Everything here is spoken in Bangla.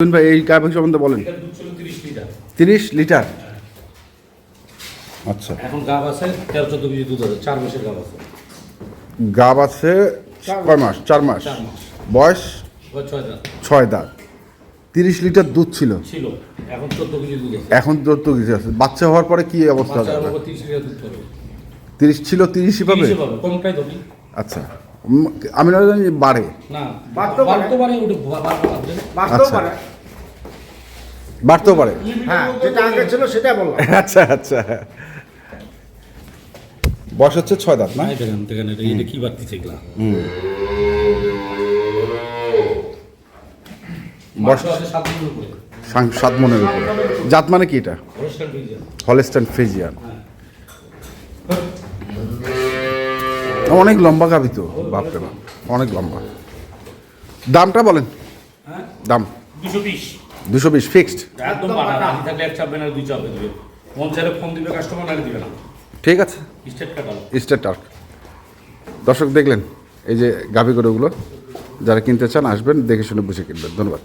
ভাই এই গাভী সম্বন্ধে বলেন। 30 লিটার। আচ্ছা, এখন গাব আছে 13-14 কেজি দুধ আছে, 4 মাসের গাব আছে। গাব আছে কয় মাস? 4 মাস। বয়স 6 দাঁত। 30 লিটার দুধ ছিল, এখন 14 কেজি দুধ আছে। এখন 14 কেজি আছে। বাচ্চা হওয়ার পরে কি অবস্থা হবে? 30 লিটার দুধ পাবে। 30 ছিল, 30ই পাবে। কমটাই ধরি। আচ্ছা, আমি না জানি বাড়ে না, বাড়তে পারে ওটা বাড়তেও পারে, বাড়তেও পারে। হ্যাঁ, যেটা আগে ছিল সেটা বললাম। আচ্ছা আচ্ছা, বয়স হচ্ছে 6 দাঁত না? দেখেন এটা কি বাড়তিছে এগুলা। বয়স 7 মনের উপরে। জাত মানে কি এটা? Holstein Friesian. অনেক লম্বা গাভী তো, বাপরে বাপ, অনেক লম্বা। দামটা বলেন। দাম 220 ফিক্সড। একদম বাটা আদি থাকলে এক চাপবে না, দুই চাপবে দিবে। মন চাইলে ফোন দিবে কাস্টমার, না দিবে না। ঠিক আছে, স্টেট কাটাল। স্টেট টার্ক। দর্শক দেখলেন এই যে গাভী গরুগুলো, যারা কিনতে চান আসবেন, দেখে শুনে বুঝে কিনবেন। ধন্যবাদ।